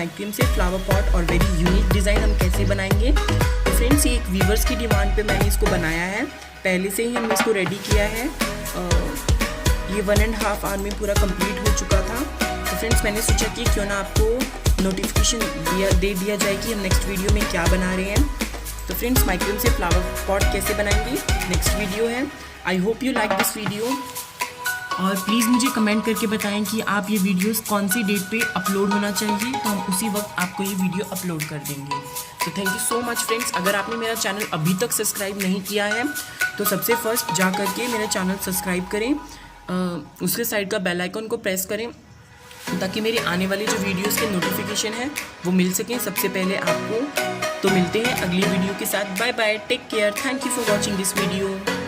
Macrame से flower pot और very unique design हम कैसे बनाएंगे। तो फ्रेंड्स, ये एक वीवर्स की डिमांड पे मैंने इसको बनाया है। पहले से ही हमने इसको रेडी किया है। ये 1.5 आवर में पूरा कंप्लीट हो चुका था। तो फ्रेंड्स, मैंने सोचा कि क्यों ना आपको नोटिफिकेशन दे दिया जाए कि हम नेक्स्ट वीडियो में क्या बना रहे हैं। तो फ्रेंड्स, माइक्रेम से फ्लावर पॉट कैसे बनाएंगे नेक्स्ट वीडियो है। I hope you like this video, और प्लीज़ मुझे कमेंट करके बताएं कि आप ये वीडियोस कौन सी डेट पे अपलोड होना चाहिए, तो हम उसी वक्त आपको ये वीडियो अपलोड कर देंगे। तो thank you so much friends. अगर आपने मेरा चैनल अभी तक सब्सक्राइब नहीं किया है तो सबसे फर्स्ट जा करके मेरा चैनल सब्सक्राइब करें, उसके साइड का बेल आइकन को प्रेस करें ताकि मेरे आने वाले जो वीडियोस के नोटिफिकेशन है वो मिल सकें सबसे पहले आपको। तो मिलते हैं अगली वीडियो के साथ। Bye bye, take care, thank you for watching this video.